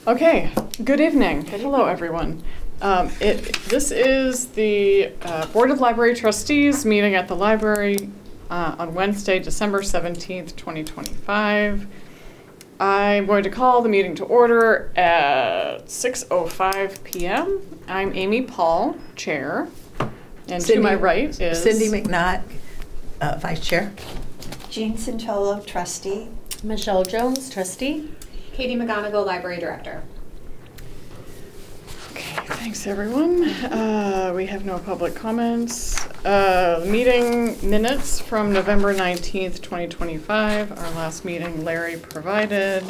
Okay, good evening. Hello, everyone. This is the Board of Library Trustees meeting at the library on Wednesday, December 17th, 2025. I'm going to call the meeting to order at 6:05 p.m. I'm Amy Paul, Chair, and to my right is Cindy McNaught, Vice Chair. Jean Cintolo, Trustee. Michelle Jones, Trustee. Katie McGonigal, Library Director. Okay, thanks everyone. We have no public comments. Meeting minutes from November 19th, 2025. Our last meeting Larry provided.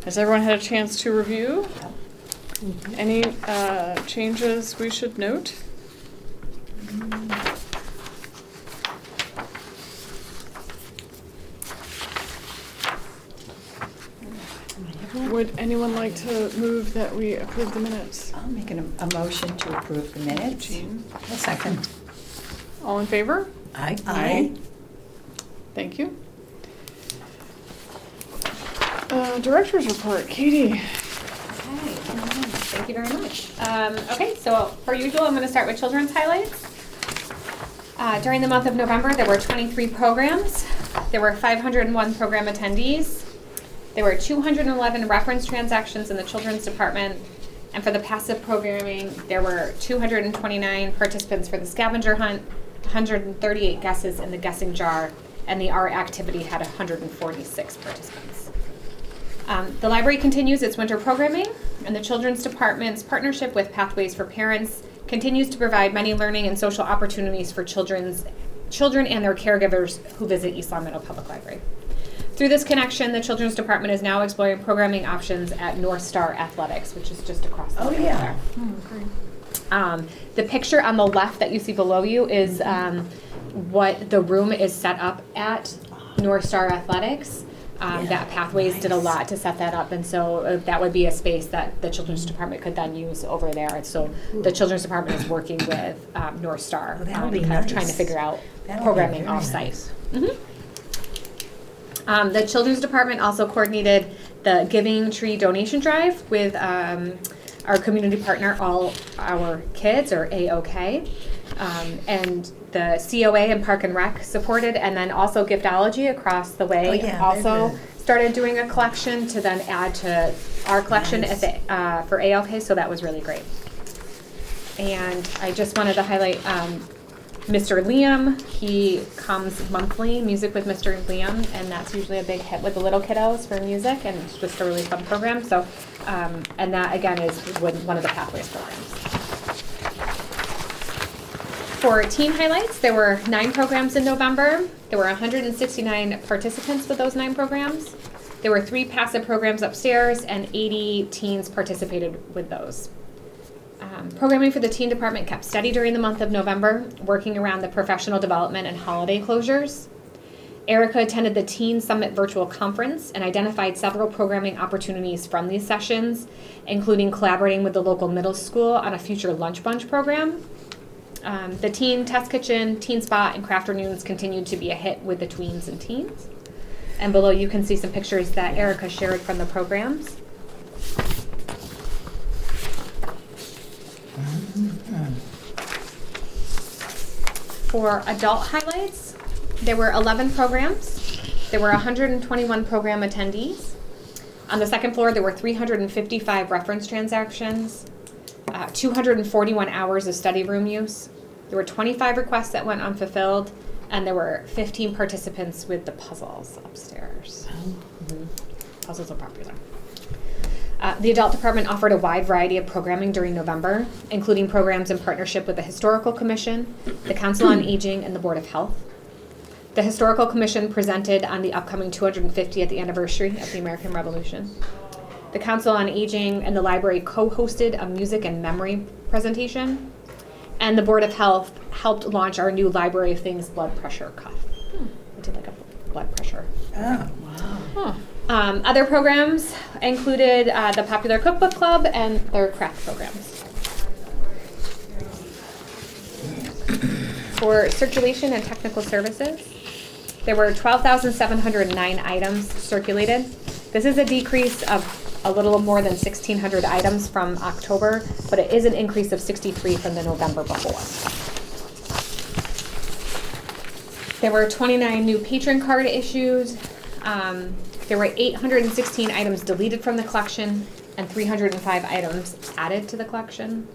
Has everyone had a chance to review? Any changes we should note? Would anyone like to move that we approve the minutes? I'll make a motion to approve the minutes. Jean? A second. All in favor? Aye. Aye. Thank you. Director's report, Katie. Okay, thank you very much. Okay, so per usual, I'm going to start with children's highlights. During the month of November, there were 23 programs. There were 501 program attendees. There were 211 reference transactions in the children's department. And for the passive programming, there were 229 participants for the scavenger hunt, 138 guesses in the guessing jar, and the art activity had 146 participants. The library continues its winter programming, and the children's department's partnership with Pathways for Parents continues to provide many learning and social opportunities for children and their caregivers who visit East Long Meadow Public Library. Through this connection, the Children's Department is now exploring programming options at North Star Athletics, which is just across the way there. Great. The picture on the left that you see below you is what the room is set up at North Star Athletics. That Pathways did a lot to set that up, and so that would be a space that the Children's Department could then use over there. And so the Children's Department is working with North Star That'll be kind nice. of trying to figure out That'll programming be very off-site. nice. The Children's Department also coordinated the Giving Tree donation drive with our community partner, All Our Kids, or AOK, and the COA and Park and Rec supported, and then also Giftology across the way also started doing a collection to then add to our collection at the, for AOK, so that was really great. And I just wanted to highlight Mr. Liam. He comes monthly, Music with Mr. Liam, and that's usually a big hit with the little kiddos for music, and it's just a really fun program. So, and that again is one of the Pathways programs. For teen highlights, there were 9 programs in November. There were 169 participants with those 9 programs. There were 3 passive programs upstairs, and 80 teens participated with those. Programming for the teen department kept steady during the month of November, working around the professional development and holiday closures. Erica attended the Teen Summit virtual conference and identified several programming opportunities from these sessions, including collaborating with the local middle school on a future lunch bunch program. The Teen Test Kitchen, Teen Spot, and Crafternoons continued to be a hit with the tweens and teens. And below you can see some pictures that Erica shared from the programs. For adult highlights, there were 11 programs. There were 121 program attendees. On the second floor, there were 355 reference transactions, 241 hours of study room use. There were 25 requests that went unfulfilled, and there were 15 participants with the puzzles upstairs. Puzzles are popular. The adult department offered a wide variety of programming during November, including programs in partnership with the Historical Commission, the Council on Aging, and the Board of Health. The Historical Commission presented on the upcoming 250th anniversary of the American Revolution. The Council on Aging and the library co-hosted a music and memory presentation, and the Board of Health helped launch our new Library of Things blood pressure cuff. We did like a blood pressure. Oh, wow. Huh. Other programs included the Popular Cookbook Club and their craft programs. For circulation and technical services, there were 12,709 items circulated. This is a decrease of a little more than 1,600 items from October, but it is an increase of 63 from the November before. There were 29 new patron card issued. There were 816 items deleted from the collection and 305 items added to the collection.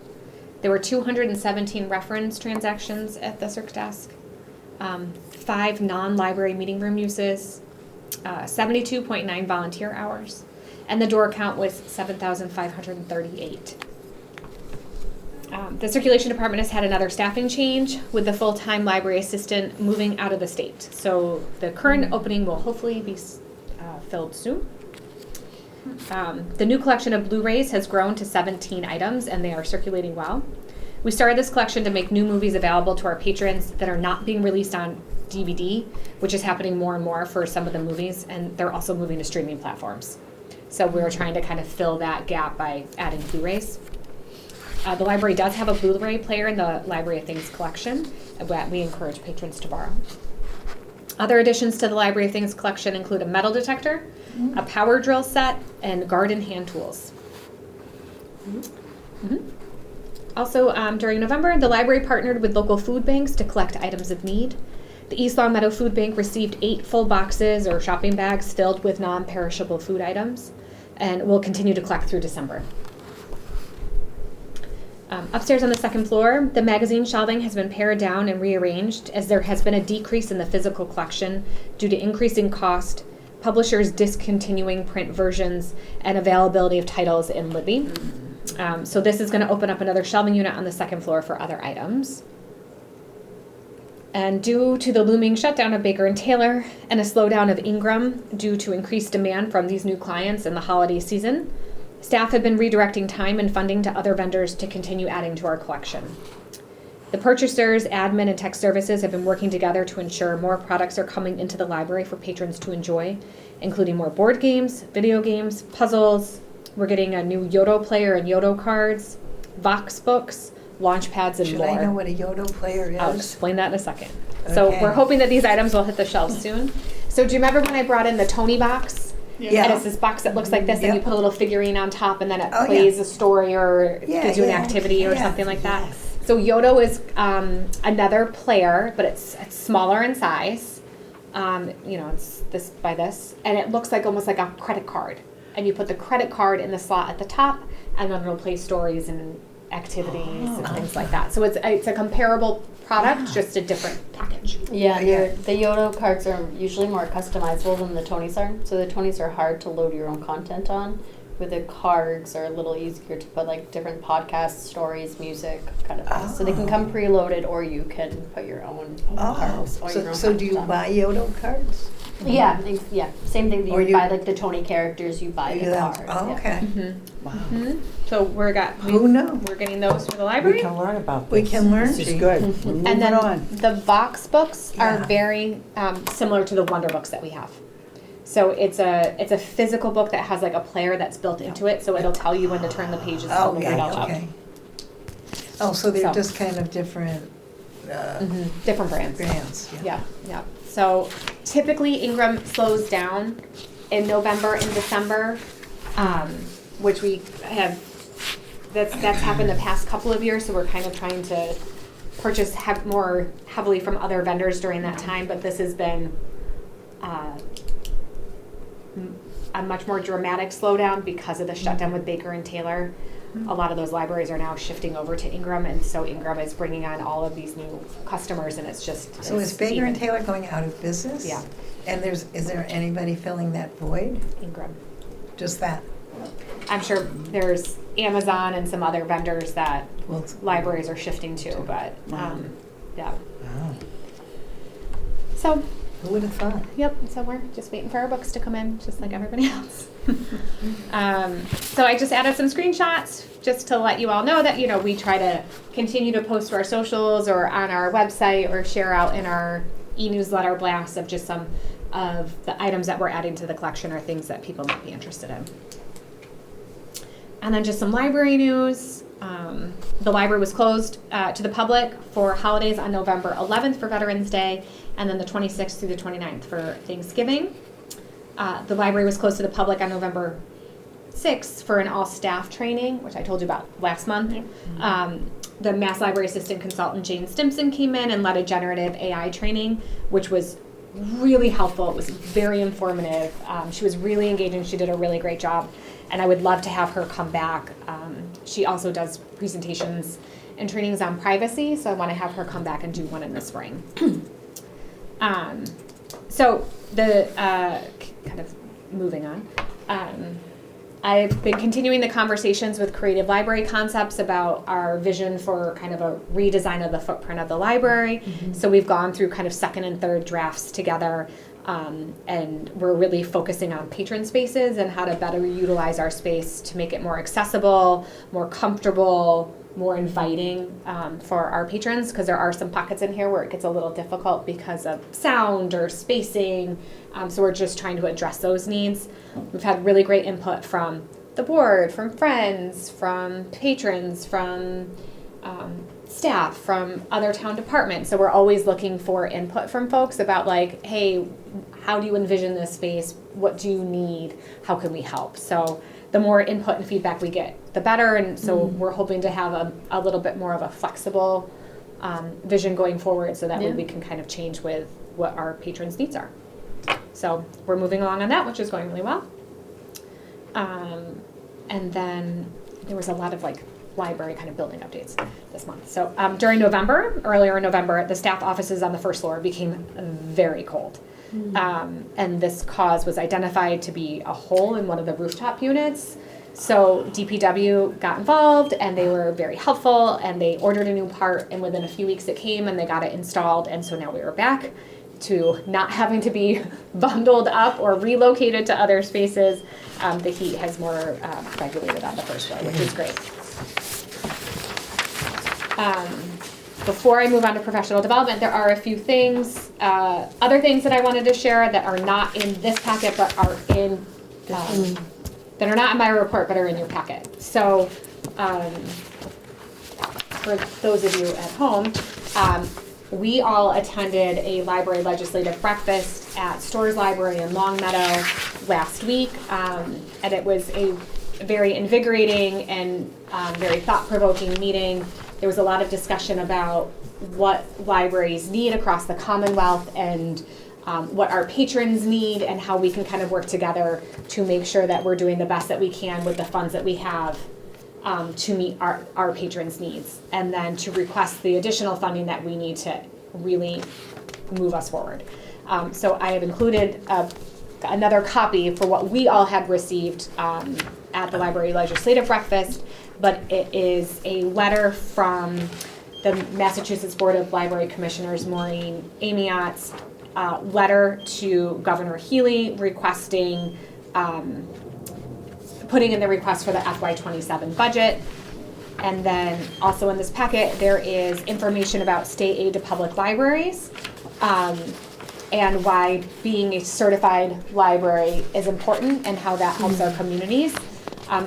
There were 217 reference transactions at the circ desk, 5 non-library meeting room uses, 72.9 volunteer hours, and the door count was 7,538. The circulation department has had another staffing change with the full-time library assistant moving out of the state. So the current opening will hopefully be filled soon. The new collection of Blu-rays has grown to 17 items and they are circulating well. We started this collection to make new movies available to our patrons that are not being released on DVD, which is happening more and more for some of the movies, and they're also moving to streaming platforms. So we're trying to kind of fill that gap by adding Blu-rays. The library does have a Blu-ray player in the Library of Things collection that we encourage patrons to borrow. Other additions to the Library of Things collection include a metal detector, a power drill set, and garden hand tools. Also, during November, the library partnered with local food banks to collect items of need. The East Long Meadow Food Bank received 8 full boxes or shopping bags filled with non-perishable food items, and will continue to collect through December. Upstairs on the second floor, the magazine shelving has been pared down and rearranged as there has been a decrease in the physical collection due to increasing cost, publishers discontinuing print versions, and availability of titles in Libby. So this is going to open up another shelving unit on the second floor for other items. And due to the looming shutdown of Baker & Taylor and a slowdown of Ingram due to increased demand from these new clients in the holiday season, staff have been redirecting time and funding to other vendors to continue adding to our collection. The purchasers, admin, and tech services have been working together to ensure more products are coming into the library for patrons to enjoy, including more board games, video games, puzzles. We're getting a new Yodo player and Yodo cards, Vox books, launch pads, and Should more. I know what a Yodo player is? I'll explain that in a second. So Okay. we're hoping that these items will hit the shelves soon. So do you remember when I brought in the Tony box? Yeah. And it's this box that looks like this, and Yep. you put a little figurine on top, and then it Oh, plays yeah. a story or Yeah, gives you an yeah, activity or yeah, something like that. yes. So Yodo is another player, but it's smaller in size. It's this by this, and it looks like almost like a credit card. And you put the credit card in the slot at the top, and then it'll play stories and activities and things like that. So it's a comparable product, just a different package. Yeah, Yeah. the Yodo cards are usually more customizable than the Tonys are. So the Tonys are hard to load your own content on. With the cards are a little easier to put like different podcasts, stories, music, kind of things. So they can come preloaded, or you can put your own cards or your own So do you content on. buy Yodo cards? Yeah, yeah. Same thing that Or you you- buy like the Tony characters, you buy the card. Oh, yeah. okay. Mm-hmm. Wow. So Who knew? we're getting those for the We library. can learn about We this. can learn. This is good. We're moving And then on. the Vox books are Yeah. very similar to the Wonder books that we have. So it's a physical book that has like a player that's built into it, so it'll tell you when to turn the pages Oh, and read out yeah, loud. okay. Oh, so they're So. just kind of different Different brands. brands. Yeah, yeah. So typically Ingram slows down in November and December, which we have. That's happened the past couple of years. So we're kind of trying to purchase more heavily from other vendors during that time. But this has been a much more dramatic slowdown because of the shutdown with Baker and Taylor. A lot of those libraries are now shifting over to Ingram, and so Ingram is bringing on all of these new customers, and it's just. So it's is Baker and even. Taylor going out of business? Yeah. And is there anybody filling that void? Ingram. Just that? I'm sure there's Amazon and some other vendors that Well, libraries are shifting to, but yeah. wow. So, Who would have thought? yep. So we're just waiting for our books to come in, just like everybody else. So I just added some screenshots just to let you all know that we try to continue to post to our socials or on our website or share out in our e-newsletter blasts of just some of the items that we're adding to the collection or things that people might be interested in. And then just some library news. The library was closed to the public for holidays on November 11th for Veterans Day, and then the 26th through the 29th for Thanksgiving. The library was closed to the public on November 6th for an all-staff training, which I told you about last month. The Mass Library Assistant Consultant Jane Stimson came in and led a generative AI training, which was really helpful. It was very informative. She was really engaging. She did a really great job, and I would love to have her come back. She also does presentations and trainings on privacy, so I want to have her come back and do one in the spring. So the kind of moving on. I've been continuing the conversations with Creative Library Concepts about our vision for kind of a redesign of the footprint of the library. So we've gone through kind of second and third drafts together, and we're really focusing on patron spaces and how to better utilize our space to make it more accessible, more comfortable, more inviting for our patrons, because there are some pockets in here where it gets a little difficult because of sound or spacing. So we're just trying to address those needs. We've had really great input from the board, from friends, from patrons, from staff, from other town departments. So we're always looking for input from folks about like, hey, how do you envision this space? What do you need? How can we help? So the more input and feedback we get, the better. And so we're hoping to have a little bit more of a flexible vision going forward, so that way we can kind of change with what our patrons' needs are. So we're moving along on that, which is going really well. And then there was a lot of like library kind of building updates this month. So earlier in November, the staff offices on the first floor became very cold. And this cause was identified to be a hole in one of the rooftop units. So DPW got involved, and they were very helpful, and they ordered a new part, and within a few weeks it came and they got it installed. And so now we are back to not having to be bundled up or relocated to other spaces. The heat has more regulated on the first floor, which is great. Before I move on to professional development, there are a few things, other things that I wanted to share that are not in this packet, but are in, that are not in my report, but are in your packet. So, for those of you at home, we all attended a library legislative breakfast at Storrs Library in Longmeadow last week, and it was a very invigorating and very thought-provoking meeting. There was a lot of discussion about what libraries need across the Commonwealth, and what our patrons need, and how we can kind of work together to make sure that we're doing the best that we can with the funds that we have to meet our patrons' needs, and then to request the additional funding that we need to really move us forward. So I have included another copy for what we all had received at the library legislative breakfast, but it is a letter from the Massachusetts Board of Library Commissioners, Maureen Amiott's letter to Governor Healy requesting, putting in the request for the FY27 budget. And then also in this packet, there is information about state aid to public libraries, and why being a certified library is important and how that helps our communities.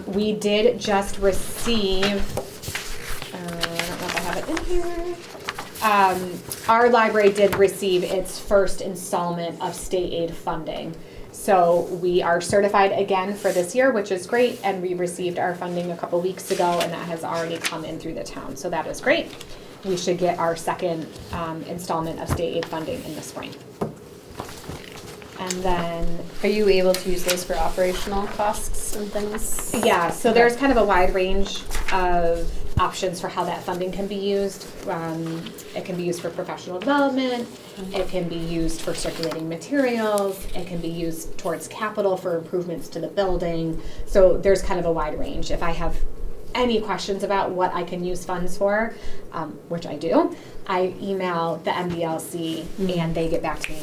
We did just receive, I don't know if I have it in here. Our library did receive its first installment of state aid funding. So we are certified again for this year, which is great, and we received our funding a couple weeks ago, and that has already come in through the town, so that is great. We should get our second installment of state aid funding in the spring. And then, Are you able to use those for operational costs and things? yeah, so there's kind of a wide range of options for how that funding can be used. It can be used for professional development. It can be used for circulating materials. It can be used towards capital for improvements to the building. So there's kind of a wide range. If I have any questions about what I can use funds for, which I do, I email the MBLC and they get back to me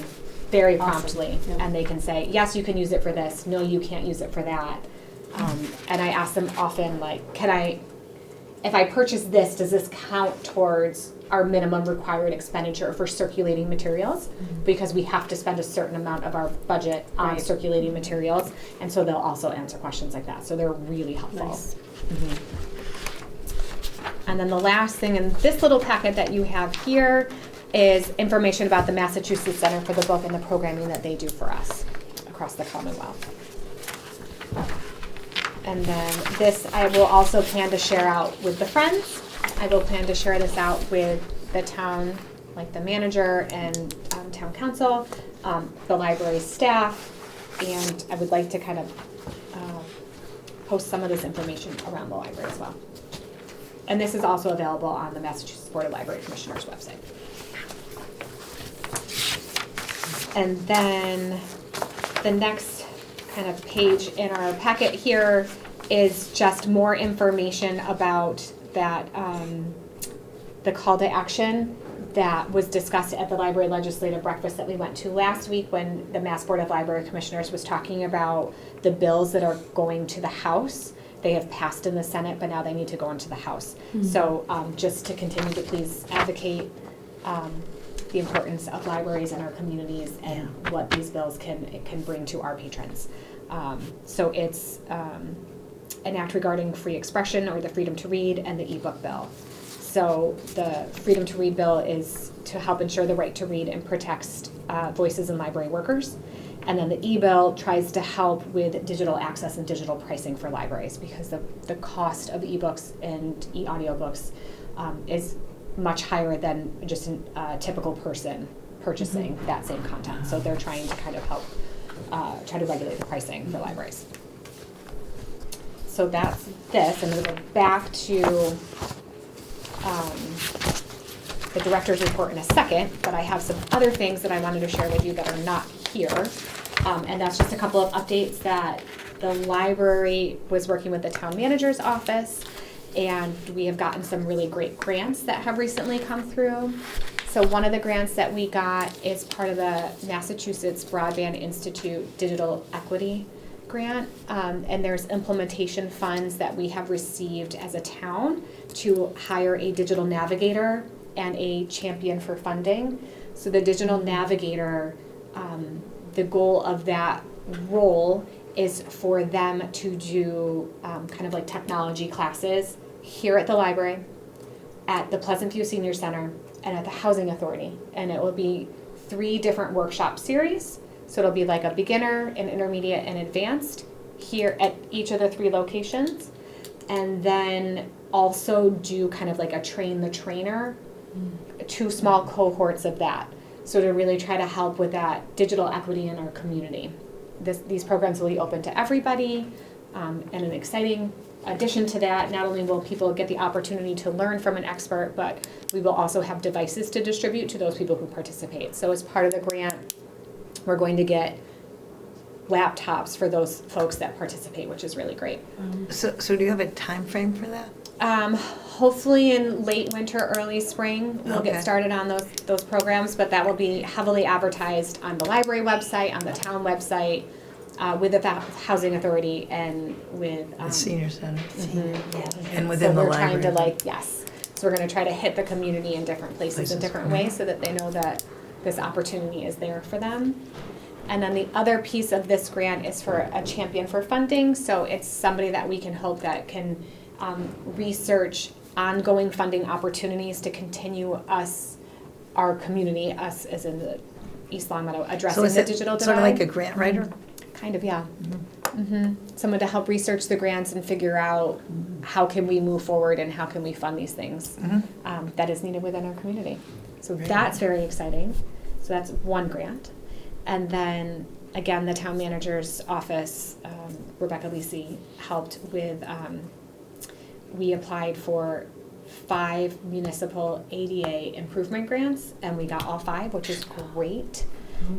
very promptly. Yeah. And they can say, yes, you can use it for this. No, you can't use it for that. And I ask them often, like, if I purchase this, does this count towards our minimum required expenditure for circulating materials? Because we have to spend a certain amount of our budget on circulating materials. And so they'll also answer questions like that. So they're really helpful. Nice. And then the last thing in this little packet that you have here is information about the Massachusetts Center for the Book and the programming that they do for us across the Commonwealth. And then this, I will also plan to share out with the friends. I will plan to share this out with the town, like the manager and town council, the library staff, and I would like to kind of post some of this information around the library as well. And this is also available on the Massachusetts Board of Library Commissioners website. And then the next kind of page in our packet here is just more information about that, the call to action that was discussed at the library legislative breakfast that we went to last week when the Mass Board of Library Commissioners was talking about the bills that are going to the House. They have passed in the Senate, but now they need to go into the House. So just to continue to please advocate the importance of libraries in our communities and what these bills can bring to our patrons. So it's an act regarding free expression or the freedom to read and the ebook bill. So the freedom to read bill is to help ensure the right to read and protects voices in library workers. And then the e-bill tries to help with digital access and digital pricing for libraries because the cost of ebooks and e-audiobooks is much higher than just a typical person purchasing that same content. So they're trying to kind of help try to regulate the pricing for libraries. So that's this. I'm going to go back to the director's report in a second, but I have some other things that I wanted to share with you that are not here. And that's just a couple of updates that the library was working with the town manager's office, and we have gotten some really great grants that have recently come through. So one of the grants that we got is part of the Massachusetts Broadband Institute Digital Equity Grant, and there's implementation funds that we have received as a town to hire a digital navigator and a champion for funding. So the digital navigator, the goal of that role is for them to do kind of like technology classes here at the library, at the Pleasant View Senior Center, and at the Housing Authority. And it will be 3 different workshop series. So it'll be like a beginner, an intermediate, and advanced here at each of the 3 locations. And then also do kind of like a train the trainer, 2 small cohorts of that. So to really try to help with that digital equity in our community. These programs will be open to everybody, and an exciting addition to that, not only will people get the opportunity to learn from an expert, but we will also have devices to distribute to those people who participate. So as part of the grant, we're going to get laptops for those folks that participate, which is really great. So do you have a time frame for that? Hopefully in late winter, early spring, we'll get started on those programs, but that will be heavily advertised on the library website, on the town website, with the Housing Authority and with The senior center. Mm-hmm. And within the library. So we're trying to so we're going to try to hit the community in different places in different ways so that they know that this opportunity is there for them. And then the other piece of this grant is for a champion for funding. So it's somebody that we can hope that can research ongoing funding opportunities to continue our community, us as in the East Longmeadow, addressing the digital divide. Sort of like a grant writer? Kind of, yeah. Someone to help research the grants and figure out how can we move forward and how can we fund these things that is needed within our community. So that's very exciting. So that's one grant. And then, again, the town manager's office, Rebecca Lisi, helped with, we applied for 5 municipal ADA improvement grants, and we got all 5, which is great.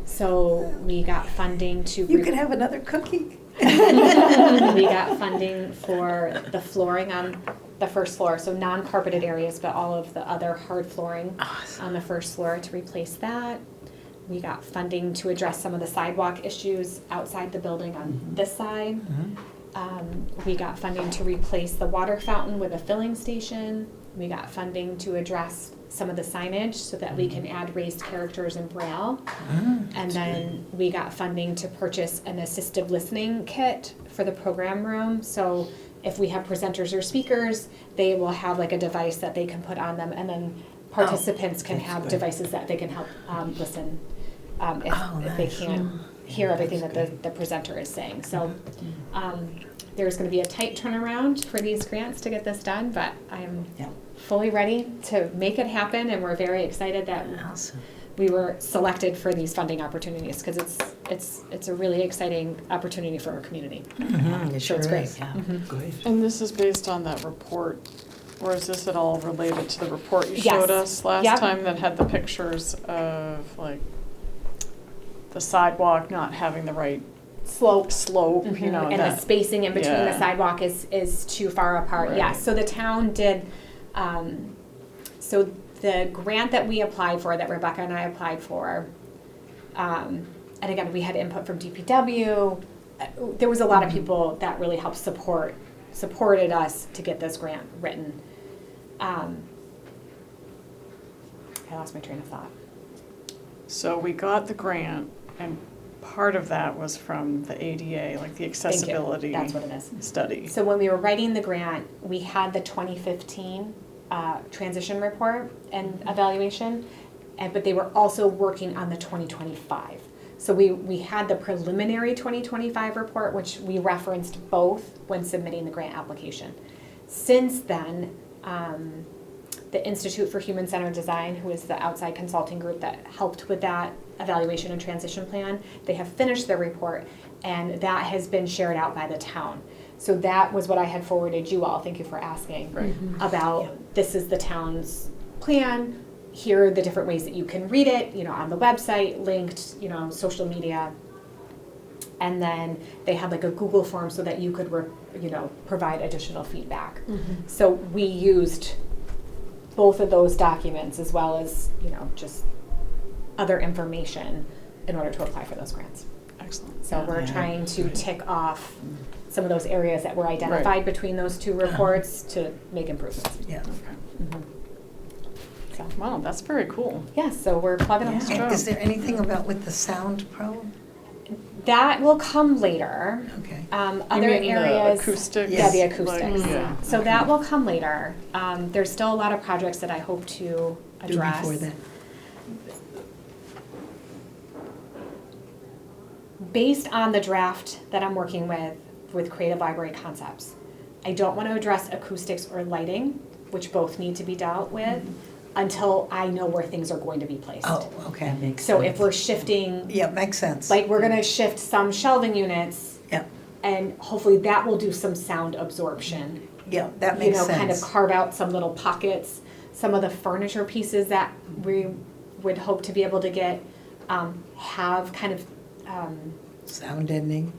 So we got funding to... You could have another cookie. We got funding for the flooring on the first floor, so non-carpeted areas, but all of the other hard flooring on the first floor to replace that. We got funding to address some of the sidewalk issues outside the building on this side. We got funding to replace the water fountain with a filling station. We got funding to address some of the signage so that we can add raised characters in Braille. And then we got funding to purchase an assistive listening kit for the program room. So if we have presenters or speakers, they will have like a device that they can put on them, and then participants can have devices that they can help listen if they can't hear everything that the presenter is saying. So there's going to be a tight turnaround for these grants to get this done, but I'm Yeah. fully ready to make it happen, and we're very excited that Awesome. we were selected for these funding opportunities because it's a really exciting opportunity for our community. Mm-hmm. It So it's great. is, yeah. Mhm. Great. And this is based on that report, or is this at all related to the report you Yes. showed us last Yep. time that had the pictures of like the sidewalk not having the right slope, you know, And the that, spacing in between the yeah. sidewalk is too far apart. Right. Yeah, so the town did, so the grant that we applied for, that Rebecca and I applied for, and again, we had input from DPW. There was a lot of people that really helped supported us to get this grant written. I lost my train of thought. so we got the grant, and part of that was from the ADA, like the accessibility That's what it is. study. So when we were writing the grant, we had the 2015 transition report and evaluation, but they were also working on the 2025. So we had the preliminary 2025 report, which we referenced both when submitting the grant application. Since then, the Institute for Human-Centered Design, who is the outside consulting group that helped with that evaluation and transition plan, they have finished their report, and that has been shared out by the town. So that was what I had forwarded you all, thank you for asking, Right. about Yeah. this is the town's plan, here are the different ways that you can read it, you know, on the website, linked, you know, social media. And then they had like a Google form so that you could, provide additional feedback. So we used both of those documents as well as, just other information in order to apply for those grants. Excellent. So we're Yeah. trying to Great. tick off some of those areas that were identified between those two reports to make improvements. Yeah. Okay. So, Wow, that's very cool. yeah, so we're plugging them. And is there anything about with the sound problem? That will come later. Okay. Other You mean the areas. acoustics? Yeah, the Yes. acoustics. Like, yeah. So that will come later. There's still a lot of projects that I hope to Do address. before that. Based on the draft that I'm working with Creative Library Concepts, I don't want to address acoustics or lighting, which both need to be dealt with, until I know where things are going to be placed. Oh, okay. Makes So if we're shifting, Yeah, makes sense. like we're gonna shift some shelving units, Yeah, and hopefully that will do some sound absorption. yeah, that makes sense. Kind of carve out some little pockets. Some of the furniture pieces that we would hope to be able to get have kind of, Sound ending.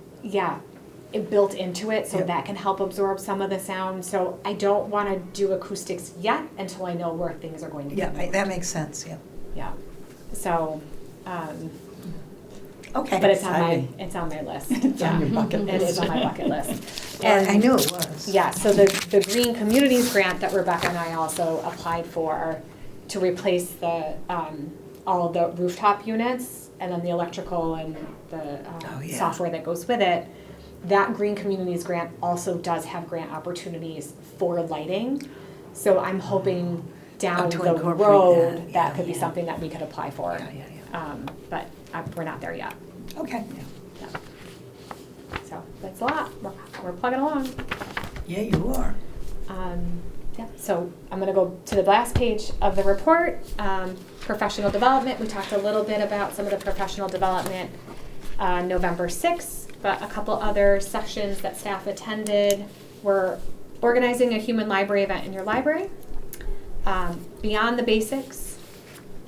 it built into it, so Yeah. that can help absorb some of the sound. So I don't want to do acoustics yet until I know where things are going to be. Yeah, that makes sense, yeah. Yeah. So, Okay. but it's on exciting. my list. It's on your bucket It list. is on my bucket list. Well, I And knew it was. yeah, so the Green Communities grant that Rebecca and I also applied for to replace the all of the rooftop units and then the electrical and the Oh, yeah. software that goes with it. That Green Communities grant also does have grant opportunities for lighting. So I'm hoping down to the incorporate road that. that Yeah, could be yeah. something that we could apply for. Yeah. But we're not there yet. Okay. Yeah. So that's a lot. We're plugging along. Yeah, you are. Yeah, so I'm gonna go to the last page of the report. Professional development, we talked a little bit about some of the professional development November 6th, but a couple other sessions that staff attended. We're organizing a human library event in your library, Beyond the Basics,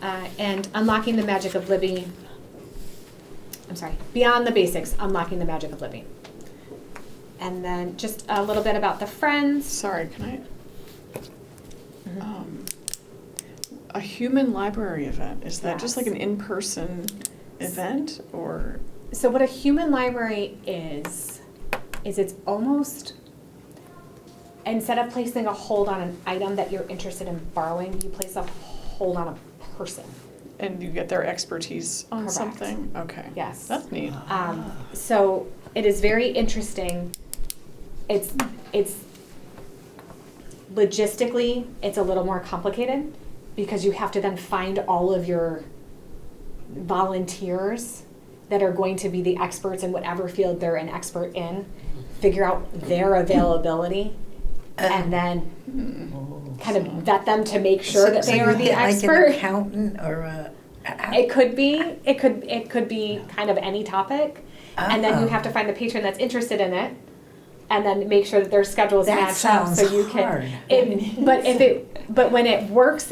and Unlocking the Magic of Living. I'm sorry, Beyond the Basics, Unlocking the Magic of Living. And then just a little bit about the Friends. Sorry, can I? A human library event, is that just Yes. like an in-person event, or? So what a human library is it's almost, instead of placing a hold on an item that you're interested in borrowing, you place a hold on a person. And you get their expertise on Correct. something? Okay. Yes. That's neat. So it is very interesting. It's logistically, it's a little more complicated because you have to then find all of your volunteers that are going to be the experts in whatever field they're an expert in figure out their availability and then kind of vet them to make sure that they are you the get expert. like an accountant or a. It could be kind of any topic, and then you have to find the patron that's interested in it, and then make sure that their schedules That match up sounds so you hard. can. But when it works,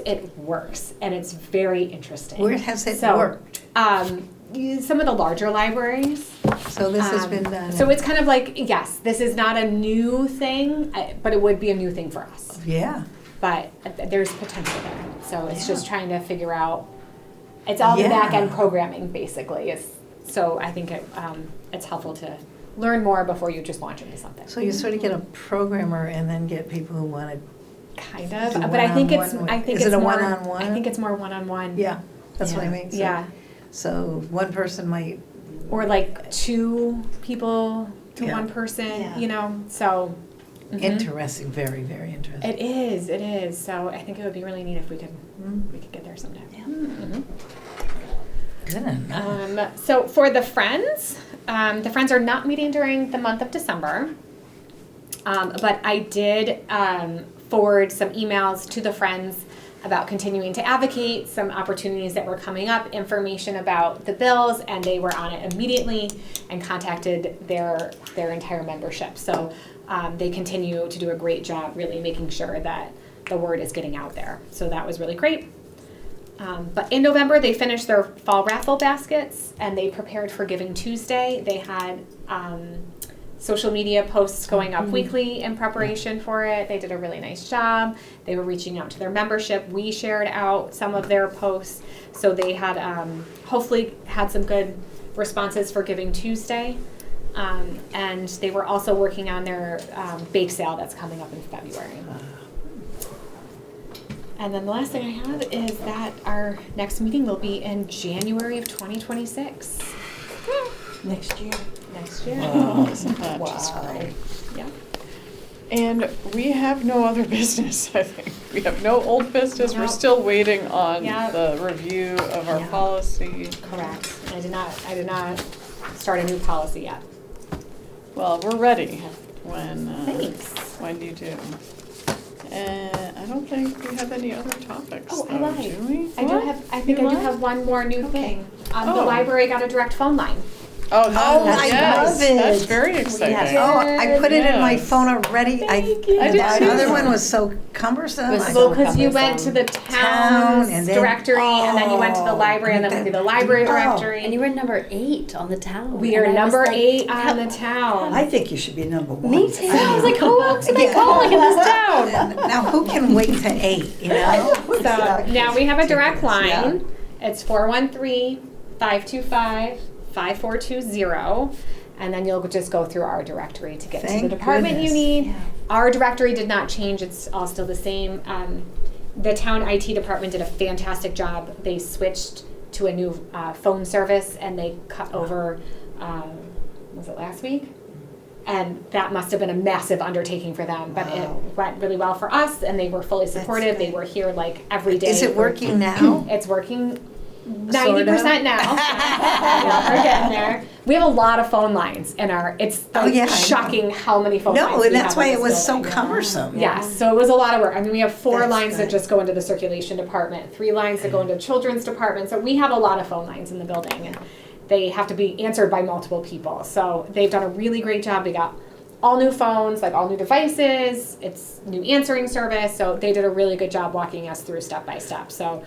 and it's very interesting. Where has it So, worked? Some of the larger libraries. So this has been done. So it's kind of like, yes, this is not a new thing, but it would be a new thing for us. Yeah. But there's potential there. So it's just trying to figure out. It's all the Yeah. back end programming, basically. So I think it's helpful to learn more before you just launch into something. So you sort of get a programmer and then get people who want to. Kind of, Do but I think it's one-on-one. Is it's it a more one-on-one? I think it's more one-on-one. Yeah, that's what I mean. So, Yeah. So one person might. Or like two people to Yeah. one person, Yeah. So. Mhm. Interesting, very, very interesting. It is. So I think it would be really neat if we could get there someday. Mhm. Good enough. So for the Friends are not meeting during the month of December. But I did forward some emails to the Friends about continuing to advocate, some opportunities that were coming up, information about the bills, and they were on it immediately and contacted their entire membership. So they continue to do a great job really making sure that the word is getting out there. So that was really great. But in November, they finished their fall raffle baskets and they prepared for Giving Tuesday. They had social media posts going up weekly in preparation for it. They did a really nice job. They were reaching out to their membership. We shared out some of their posts. So they had hopefully had some good responses for Giving Tuesday. And they were also working on their bake sale that's coming up in February. And then the last thing I have is that our next meeting will be in January of 2026. Next year. Next year. Wow, isn't that just great? Yeah. And we have no other business, I think. We have no old business. We're Nope. still waiting on Yeah. the review of our Yeah. policy. Correct. I did not start a new policy yet. Well, we're ready when Thanks. when you do. And I don't think we have any other topics. Oh, I though, lied. do we? I do What? have. I think You I do lied? have one more new thing. The Oh. library got a direct phone line. Oh, Oh, I yes, love it. that's very exciting. Oh, I put it in my Yes. phone already. Thank you. I did The too. other one was so cumbersome. Was I so Well, because you went to the town's Town, and then- directory, and then you went to the library, and then went through the library Oh. directory. And you were number 8 on the town. We are And I was number like, 8 on the town. I think you should be number one. Me too. I was like, who else am I Yeah. calling in this town? Now, who can wait to 8, you know? So now we have a direct line. Yeah. It's 413-525-5420. And then you'll just go through our directory to get to Thank the department goodness. you need. Our directory did not change. It's all still the same. The town IT department did a fantastic job. They switched to a new phone service and they cut over, was it last week? And that must have been a massive undertaking for them, but it went really well for us and they were fully supportive. They great. were here like every day. Is it for- working now? It's working Sort of. 90% now. Yeah, we're getting there. We have a lot of phone lines in our, it's Oh, like yeah, I know. shocking how many phone lines No, we and that's have in why it this was so building. cumbersome. Yes, so it was a lot of work. I mean, we have 4 That's lines that good. just go into the circulation department, 3 lines that go into children's department. So we have a lot of phone lines in the building and they have to be answered by multiple people. So they've done a really great job. We got all new phones, like all new devices. It's new answering service. So they did a really good job walking us through step by step. So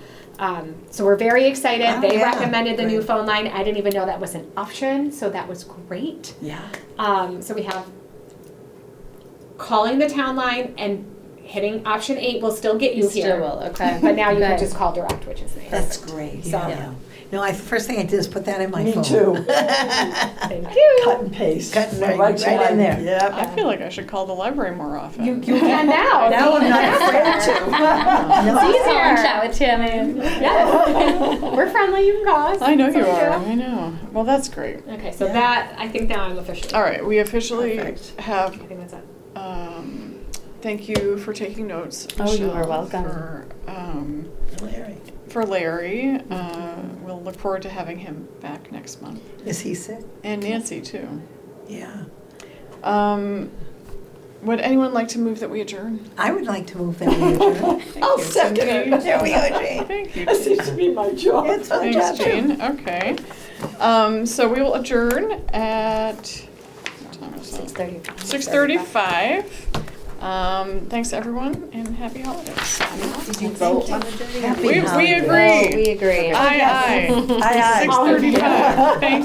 we're very excited. Oh, They yeah. recommended the new Great. phone line. I didn't even know that was an option. So that was great. Yeah. So we have calling the town line and hitting option 8 will still get you Still here. will, okay. But now you can Good. just call direct, which is nice. That's great. So- Yeah. No, first thing I did is put that in my Me phone. too. Thank you. Cut and paste. Cut and Went paste. right in there. I Yep. feel like I should call the library more often. You can now. Now I'm not afraid to. It's easier. Call and chat with Tammy. Yes. We're friendly. You can call us. I know That's you what we are. do. I know. Well, that's great. Okay, so Yeah. that, I think now I'm officially. All right, we officially Perfect. have. I think that's it. Thank you for taking notes. Oh, you are Michelle, welcome. Larry. For Larry, we'll look forward to having him back next month, Is he sick? and Nancy too. Yeah. Would anyone like to move that we adjourn? I would like to move that we adjourn. I'll you, second Cindy. it. There we go, Jane. Thank you. That seems to be my job. It's my Thanks, job too. Jane. Okay. So we will adjourn at, what time is it? 6:35. 6:35. Thanks everyone and happy holidays. Did you vote on adjourning? Happy We holidays. agree. We agree. Aye, aye. Aye, aye. 6:35. Thank